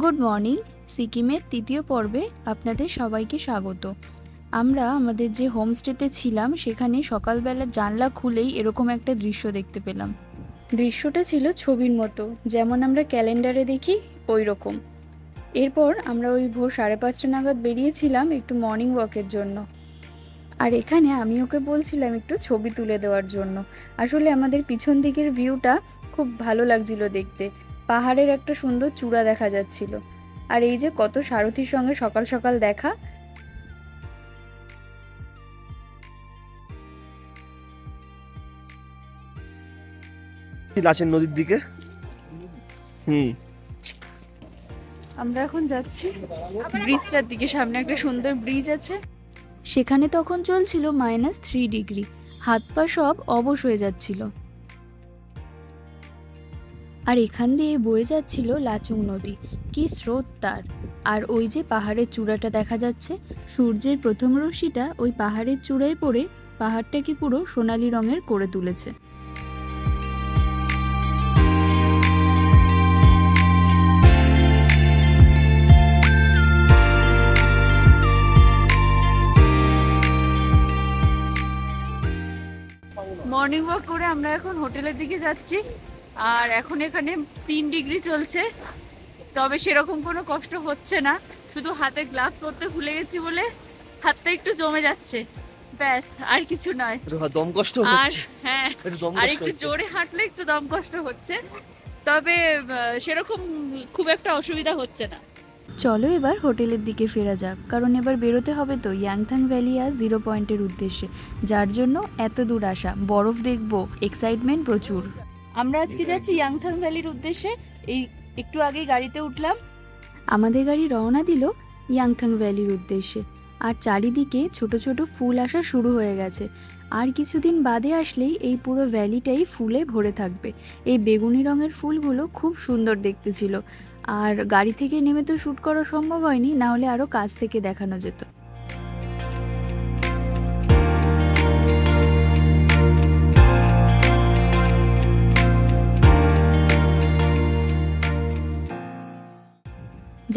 Good morning. সিকিমের তৃতীয় পর্বে আপনাদের সবাইকে স্বাগত। আমরা আমাদের যে হোমস্টেতে ছিলাম সেখানে সকালবেলার জানলা খুলেই এরকম একটা দৃশ্য দেখতে পেলাম। দৃশ্যটা ছিল ছবির মতো, যেমন আমরা ক্যালেন্ডারে দেখি ওই রকম। এরপর আমরা ওই ভোর 5:30 নাগাদ বেরিয়েছিলাম একটু মর্নিং ওয়াকের জন্য। আর এখানে আমি ওকে বলছিলাম একটু ছবি তুলে দেওয়ার জন্য। আসলে আমাদের পিছন দিকের ভিউটা খুব ভালো লাগছিল দেখতে, পাহাড়ের একটা সুন্দর চূড়া দেখা যাচ্ছিল। আর এই যে কত সারথীর সঙ্গে সকাল সকাল দেখা। আছেন নদীর দিকে। আমরা এখন যাচ্ছি ব্রিজটার দিকে, সামনে একটা সুন্দর ব্রিজ আছে। সেখানে তখন চলছিল -3 ডিগ্রি, হাত পা সব অবশ হয়ে যাচ্ছিল। আর এখান দিয়ে বয়ে যাচ্ছিল লাচুং নদী, কি স্রোত তার। আর ওই যে পাহাড়ের চূড়াটা দেখা যাচ্ছে, সূর্যের প্রথম রশ্মিটা ওই পাহাড়ের চূড়ায় পড়ে পাহাড়টাকে পুরো সোনালি রঙের করে তুলেছে। মর্নিং ওয়াক করে আমরা এখন হোটেলের দিকে যাচ্ছি। আর এখন এখানে 3 ডিগ্রি চলছে, তবে সেরকম কোনো কষ্ট হচ্ছে না, শুধু হাতে গ্লাভ পরতে ভুলে গেছি বলে হাতটা একটু জমে যাচ্ছে, ব্যাস, আর কিছু নয়। দম কষ্ট আর হচ্ছে। হ্যাঁ, আর একটু জোরে হাঁটলে একটু দম কষ্ট হচ্ছে, তবে সেরকম খুব একটা অসুবিধা হচ্ছে না। চলো এবার হোটেলের দিকে ফেরা যাক, কারণ এবার বেরোতে হবে তো ইয়াংথাং ভ্যালি আর 0 পয়েন্টের উদ্দেশ্যে, যার জন্য এত দূর আসা। বরফ দেখবো, এক্সাইটমেন্ট প্রচুর। আমরা আজকে যাচ্ছি ইয়াংথাং ভ্যালির উদ্দেশ্যে। এই একটু আগেই গাড়িতে উঠলাম, আমাদের গাড়ি রওনা দিল ইয়াংথাং ভ্যালির উদ্দেশ্যে। আর চারিদিকে ছোট ছোট ফুল আসা শুরু হয়ে গেছে। আর কিছুদিন বাদে আসলেই এই পুরো ভ্যালিটাই ফুলে ভরে থাকবে। এই বেগুনি রঙের ফুলগুলো খুব সুন্দর দেখতে ছিল। আর গাড়ি থেকে নেমে তো শ্যুট করা সম্ভব হয়নি, না হলে আরও কাছ থেকে দেখানো যেত।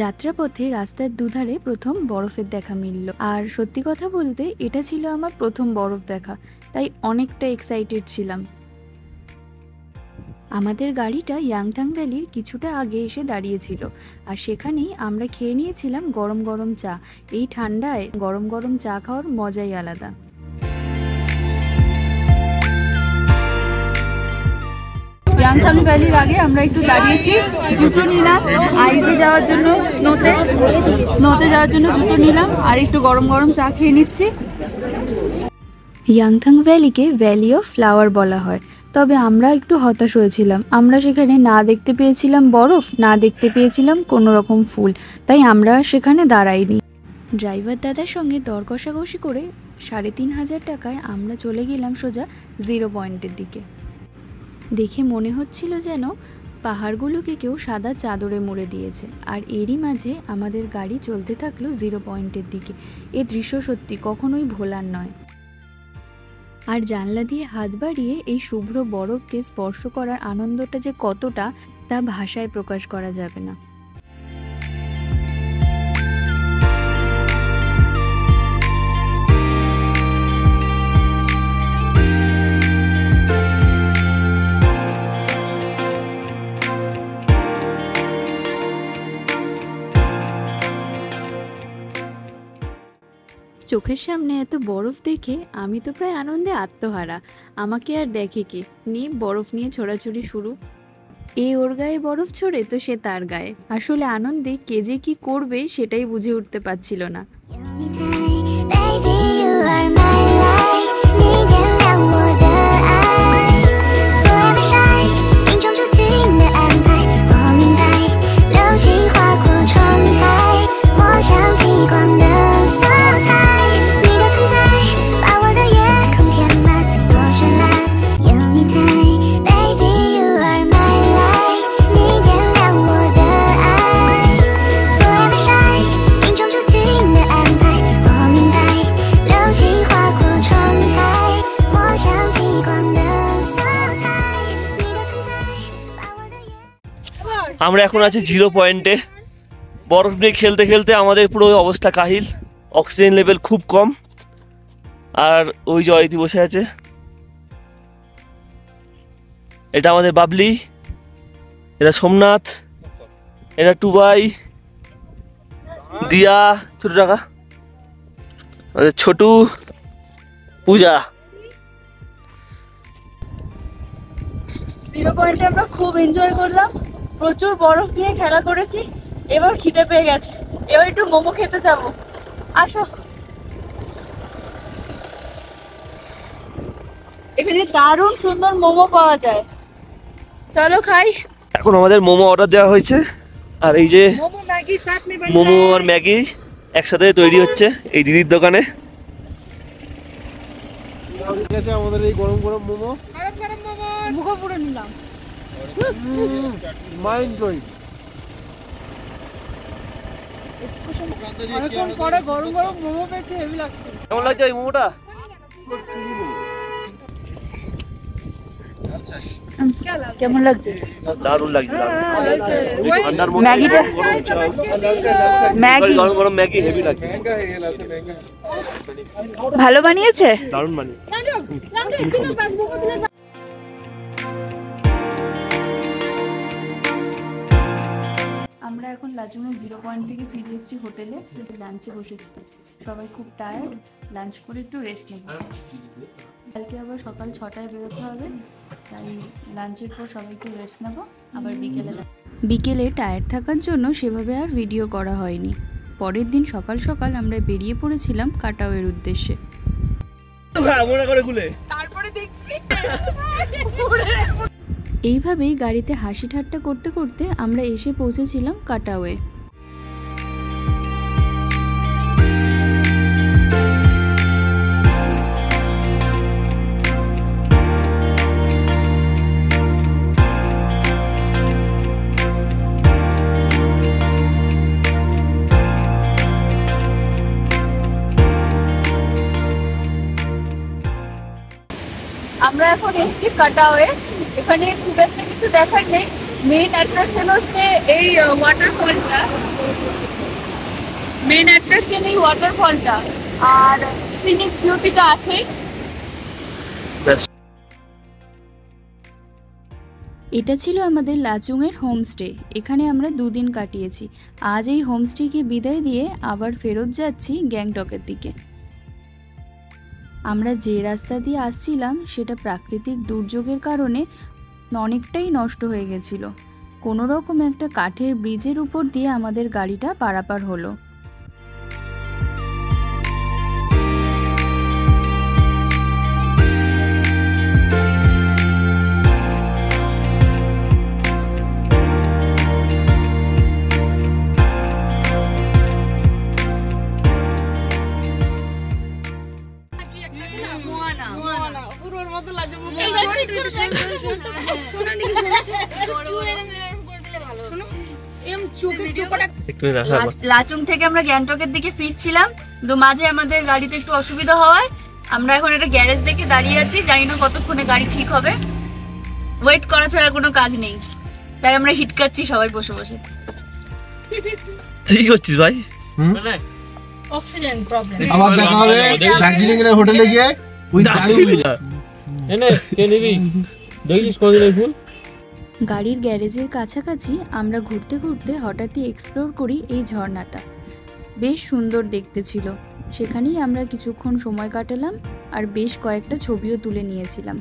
যাত্রাপথে রাস্তার দুধারে প্রথম বরফের দেখা মিলল। আর সত্যি কথা বলতে এটা ছিল আমার প্রথম বরফ দেখা, তাই অনেকটা এক্সাইটেড ছিলাম। আমাদের গাড়িটা ইয়াংথাং ভ্যালির কিছুটা আগে এসে দাঁড়িয়েছিল, আর সেখানেই আমরা খেয়ে নিয়েছিলাম গরম গরম চা। এই ঠান্ডায় গরম গরম চা খাওয়ার মজাই আলাদা। ইয়াংথাং ভ্যালির আগে আমরা একটু দাঁড়িয়েছি, জুতো নিলাম আইসে যাওয়ার জন্য, স্নোতে যাওয়ার জন্য জুতো নিলাম, আর একটু গরম গরম চা খেয়ে নিচ্ছি। ইয়াংথাং ভ্যালিকে ভ্যালি অফ ফ্লাওয়ার বলা হয়, তবে আমরা একটু হতাশ হয়েছিলাম। আমরা সেখানে না দেখতে পেয়েছিলাম বরফ, না দেখতে পেয়েছিলাম কোনো রকম ফুল, তাই আমরা সেখানে দাঁড়াইনি। ড্রাইভার দাদার সঙ্গে দর কষাকষি করে 3500 টাকায় আমরা চলে গেলাম সোজা 0 পয়েন্টের দিকে। দেখে মনে হচ্ছিল যেন পাহাড়গুলোকে কেউ সাদা চাদরে মুড়ে দিয়েছে। আর এরই মাঝে আমাদের গাড়ি চলতে থাকলো 0 পয়েন্টের দিকে। এ দৃশ্য সত্যি কখনোই ভোলার নয়। আর জানলা দিয়ে হাত বাড়িয়ে এই শুভ্র বরফকে স্পর্শ করার আনন্দটা যে কতটা, তা ভাষায় প্রকাশ করা যাবে না। চোখের সামনে এত বরফ দেখে আমি তো প্রায় আনন্দে আত্মহারা। আমাকে আর দেখে কে, নিয়ে বরফ নিয়ে ছোড়াছুড়ি শুরু। এ ওর গায়ে বরফ ছোড়ে তো সে তার গায়ে। আসলে আনন্দে কে যে কি করবে সেটাই বুঝে উঠতে পারছিল না। আমরা এখন আছি 0 পয়েন্টে। বরফ দিয়ে খেলতে খেলতে আমাদের পুরো অবস্থা কাহিল, অক্সিজেন লেভেল খুব কম। আর ওই জয়তি বসে আছে, এটা আমাদের বাবলি, এটা সোমনাথ, এটা টুবাই, দিয়া, ছোট টাকা, ছোটু, পূজা। জিরো পয়েন্টে আমরা খুব এনজয় করলাম, প্রচুর বরফ নিয়ে খেলা করেছি। এবার খিদে পেয়ে গেছে, এবার একটু মোমো খেতে যাব। আসো, এখানে দারুণ সুন্দর মোমো পাওয়া যায়, চলো খাই। এখন আমাদের মোমো অর্ডার দেওয়া হয়েছে, আর এই যে মোমো আর ম্যাগি একসাথে তৈরি হচ্ছে এই দিদির দোকানে। আমাদের এই গরম গরম মোমো, মুখে পুরো নিলাম, মাইন্ড ব্লোয়িং। অনেকক্ষণ পরে গরম গরম মোমো পেয়েছে, হেভি লাগছে। কেমন লাগছে এই মোমোটা? কেমন লাগছে? দারুণ লাগছে। ম্যাগিটা, ম্যাগি গরম গরম ম্যাগি হেভি লাগছে, ভালো বানিয়েছে, দারুণ বানিয়েছে। আমরা এখন লাচুংয়ের জিরো পয়েন্ট থেকে ফিরে এসেছি হোটেলে, লাঞ্চে বসেছি। সবাই খুব টায়ার্ড, লাঞ্চ করে একটু রেস্ট নেব। কালকে আবার সকাল 6টায় বেরোতে হবে, তাই লাঞ্চের পর সবাইকে রেস্ট নেব, আবার বিকেলে টায়ার্ড থাকার জন্য সেভাবে আর ভিডিও করা হয়নি। পরের দিন সকাল সকাল আমরা বেরিয়ে পড়েছিলাম কাটাওয়ের উদ্দেশ্যে। তারপরে দেখছি এইভাবেই গাড়িতে হাসি ঠাট্টা করতে করতে আমরা এসে পৌঁছেছিলাম কাটাওয়ে। আমরা এখন এসেছি কাটাওয়ে, এখানে খুব একটা কিছু দেখার নেই। মেইন অ্যাট্রাকশন হচ্ছে এই ওয়াটারফলটা, আর সিনিক বিউটিটা আছেই। এটা ছিল আমাদের লাচুংয়ের হোমস্টে, এখানে আমরা 2 দিন কাটিয়েছি। আজ এই হোমস্টেকে বিদায় দিয়ে আবার ফেরত যাচ্ছি গ্যাংটকের দিকে। আমরা যে রাস্তা দিয়ে আসছিলাম সেটা প্রাকৃতিক দুর্যোগের কারণে অনেকটাই নষ্ট হয়ে গেছিল। কোনো রকম একটা কাঠের ব্রিজের উপর দিয়ে আমাদের গাড়িটা পারাপার হলো। লাচুং থেকে আমরা গ্যাংটকের দিকে ফিরছিলাম, তো মাঝে আমাদের গাড়িতে একটু অসুবিধা হওয়ায় আমরা এখন একটা গ্যারেজ দেখে দাঁড়িয়ে আছি। জানি না কতক্ষণে গাড়ি ঠিক হবে, ওয়েট করা ছাড়া কোনো কাজ নেই, তাই আমরা হিট কাটছি সবাই বসে বসে। তুই কি করছিস ভাই? Oxygen problem. আবার দেখা হবে দার্জিলিং এর হোটেলে গিয়ে। গাড়ির গ্যারেজের কাছাকাছি আমরা ঘুরতে ঘুরতে হঠাৎই এক্সপ্লোর করি এই ঝর্ণাটা, বেশ সুন্দর দেখতে ছিল। সেখানেই আমরা কিছুক্ষণ সময় কাটালাম আর বেশ কয়েকটা ছবিও তুলে নিয়েছিলাম।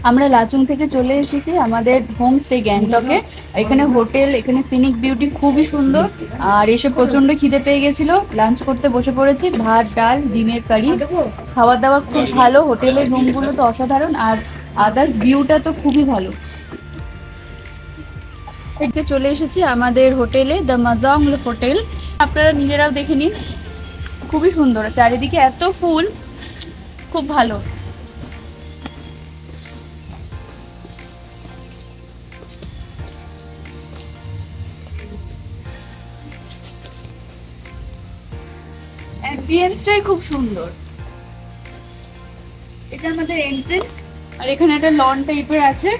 আমরা লাচুং থেকে চলে এসেছি আমাদের হোমস্টে গ্যাংটকে। এখানে হোটেল, এখানে সিনিক বিউটি খুবই সুন্দর, আর এসে প্রচন্ড খিদে পেয়ে গেছিল। লাঞ্চ করতে বসে পড়েছি, ভাত, ডাল, ডিমের কারি, খাবার দাবার খুব ভালো। হোটেলের রুমগুলো তো অসাধারণ, আর আদার্স ভিউটা তো খুবই ভালো। এতে চলে এসেছি আমাদের হোটেলে, দ্য মাজাং হোটেল। আপনারা নিজেরাও দেখে নিন, খুবই সুন্দর, চারিদিকে এত ফুল, খুব ভালো। অ্যাম্বিয়েন্সটাই খুব সুন্দর। এটা আমাদের এন্ট্রেন্স, আর এখানে একটা লন টাইপের আছে,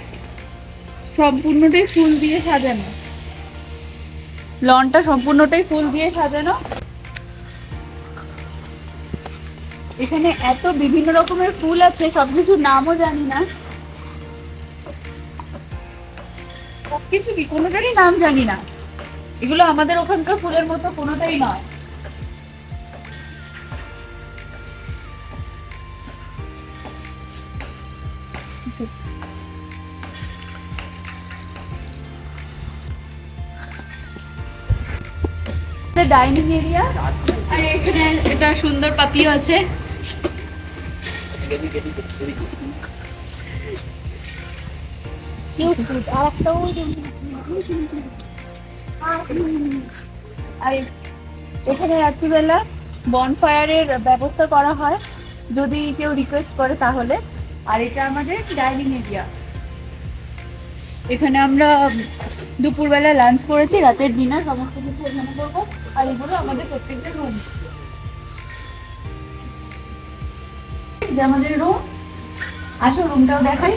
সম্পূর্ণটাই ফুল দিয়ে সাজানো। লনটা সম্পূর্ণটাই ফুল দিয়ে সাজানো। এখানে এত বিভিন্ন রকমের ফুল আছে, সবকিছুর নামও জানি না। সবকিছু কি, কোনোটারই নাম জানি না। এগুলো আমাদের ওখানকার ফুলের মতো কোনোটাই নয়। ডাইনিং এরিয়া, আর এখানে একটা সুন্দর পাপিও আছে। আর এখানে রাত্রিবেলা বনফায়ারের ব্যবস্থা করা হয় যদি কেউ রিকোয়েস্ট করে তাহলে। আর এটা আমাদের ডাইনিং এরিয়া। এখানে আমরা দুপুরবেলা লাঞ্চ করেছি, রাতের ডিনার সমস্ত কিছু এখানে করবো। আর এগুলো আমাদের প্রত্যেকটা রুম, যে আমাদের রুম। আসো রুমটাও দেখাই।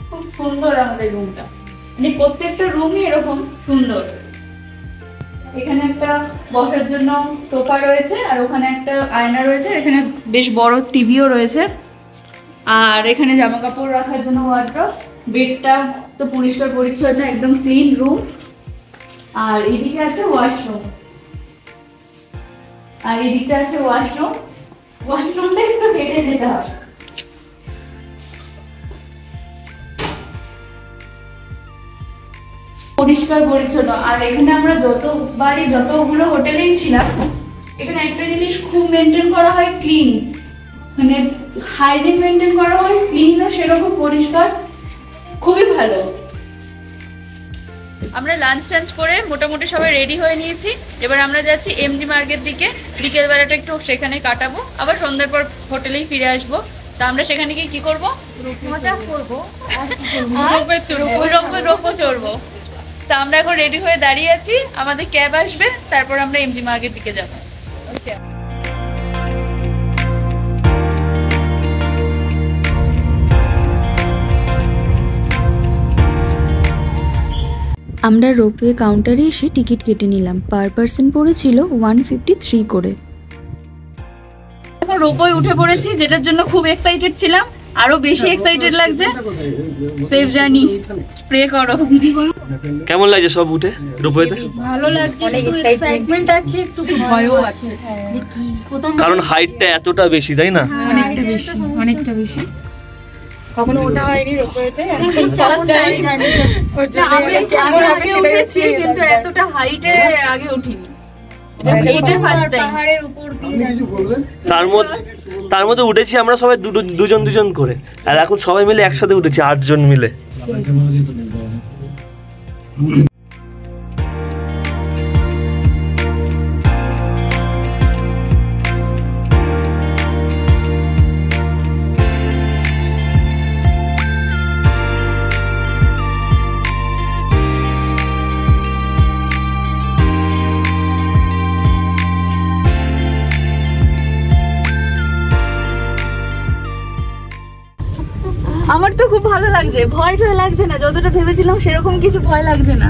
খুব সুন্দর আমাদের রুমটা, মানে প্রত্যেকটা রুমই এরকম সুন্দর। এখানে একটা বসার জন্য সোফা রয়েছে, আর ওখানে একটা আয়না রয়েছে। এখানে বেশ বড় টিভিও রয়েছে। আর এখানে জামা কাপড় রাখার জন্য ওয়ার্ড্রপ। বেডটা তো পরিষ্কার পরিচ্ছন্ন, একদম ক্লিন রুম। আর এদিকে আছে ওয়াশরুম, আর এদিকটা আছে ওয়াশরুম। ওয়াশরুমটা একটু হেঁটে যেতে হবে। পরিষ্কার পরিচ্ছন্ন। আর এখানে আমরা যতগুলো হোটেলেই ছিলাম, এখানে একটা জিনিস খুব মেনটেন করা হয়, ক্লিন। মানে হাইজিন মেনটেন করা হয়, ক্লিনও সেরকম পরিষ্কার, খুবই ভালো। আমরা লাঞ্চ টাঞ্চ করে মোটামুটি সবাই রেডি হয়ে নিয়েছি। এবার আমরা যাচ্ছি এমজি মার্গের দিকে। বিকেলবেলাটা একটু সেখানে কাটাবো, আবার সন্ধ্যার পর হোটেলেই ফিরে আসবো। তা আমরা সেখানে গিয়ে কি করবো? মজা করবো, রোপও চড়বো। তা আমরা এখন রেডি হয়ে দাঁড়িয়ে আছি, আমাদের ক্যাব আসবে, তারপর আমরা এমজি মার্গের দিকে যাবো। আমরা রোপওয়ে কাউন্টারে এসে টিকিট কেটে নিলাম। পার পার্সন পড়েছিল 153 করে। এখন রোপওয়ে উঠে পড়েছি, যেটার জন্য খুব এক্সাইটেড ছিলাম। আরো বেশি এক্সাইটেড লাগছে। সেফ জার্নি, প্রে করো। কেমন লাগছে সব উঠে রোপওয়েতে? ভালো লাগছে, অনেক এক্সাইটমেন্ট আছে, একটু ভয়ও আছে। কারণ হাইটটা এতটা বেশি, তাই না? অনেকটা বেশি, অনেকটা বেশি। কখনো ওঠা হয়নি রোপওয়েতে, এখন ফার্স্ট টাইম। আমি আগে উঠেছি, কিন্তু এতটা হাইটে আগে উঠিনি। এটা ফার্স্ট টাইম। পাহাড়ের উপর দিয়ে তার মধ্যে উঠেছি আমরা সবাই দুজন করে, আর এখন সবাই মিলে একসাথে উঠেছি 8 জন মিলে। আমার তো খুব ভালো লাগছে, ভয় লাগছে না। যতটা ভেবেছিলাম সেরকম কিছু ভয় লাগছে না।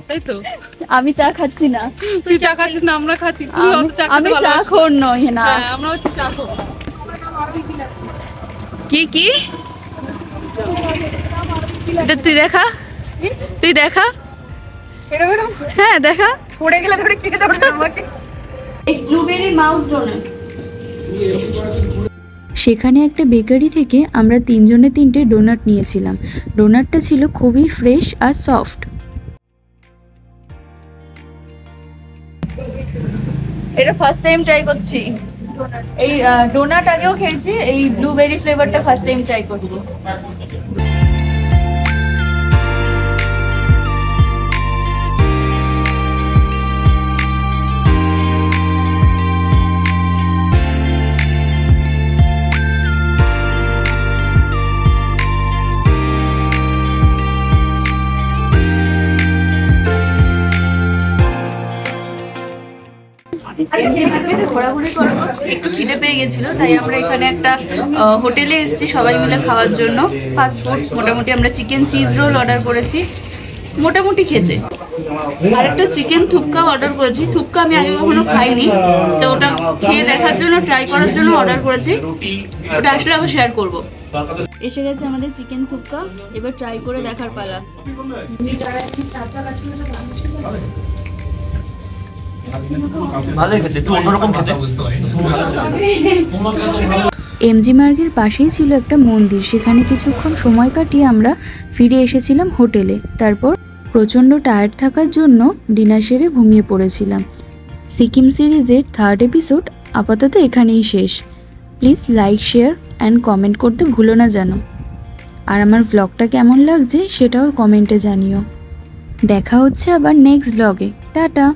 তাই তো? আমি চা খাচ্ছি না। তুই চা খাচ্ছিস না, আমরা খাচ্ছি। আমি চা খোর নই না। আমরা হচ্ছে চা খোর। কি কি এটা তুই দেখা, তুই দেখা। হ্যাঁ দেখা। পড়ে গেলে ধরে খেতে দেবো আমাকে। Blueberry mousse donut. সেখানে একটা বেকারি থেকে আমরা 3 জনে 3টে ডোনাট নিয়েছিলাম। ডোনাটটা ছিল খুবই ফ্রেশ আর সফট। এটা ফার্স্ট টাইম ট্রাই করছি। এই ডোনাট আগেও খেয়েছি, এই ব্লুবেরি ফ্লেভারটা ফার্স্ট টাইম ট্রাই করছি। ঘোরাঘুরি করবো, একটু খিদে পেয়ে গেছিলো, তাই আমরা এখানে একটা হোটেলে এসেছি সবাই মিলে খাওয়ার জন্য। ফাস্ট ফুড মোটামুটি আমরা চিকেন চিজ রোল অর্ডার করেছি মোটামুটি খেতে, আর একটা চিকেন থুপকা অর্ডার করেছি। থুপকা আমি আগে কখনো খাইনি, তো ওটা খেয়ে দেখার জন্য, ট্রাই করার জন্য অর্ডার করেছি। ওটা আসলে আবার শেয়ার করবো। এসে গেছে আমাদের চিকেন থুপকা, এবার ট্রাই করে দেখার পালা। ভালোই খেতে, একটু অন্যরকম খেতে। এমজি মার্গের পাশেই ছিল একটা মন্দির, সেখানে কিছুক্ষণ সময় কাটিয়ে আমরা ফিরে এসেছিলাম হোটেলে। তারপর প্রচণ্ড টায়ার্ড থাকার জন্য ডিনার সেরে ঘুমিয়ে পড়েছিলাম। সিকিম সিরিজের 3rd এপিসোড আপাতত এখানেই শেষ। Please like, share and comment করতে ভুলো না যেন। আর আমার ব্লগটা কেমন লাগছে সেটাও কমেন্টে জানিও। দেখা হচ্ছে আবার নেক্সট ব্লগে। টাটা।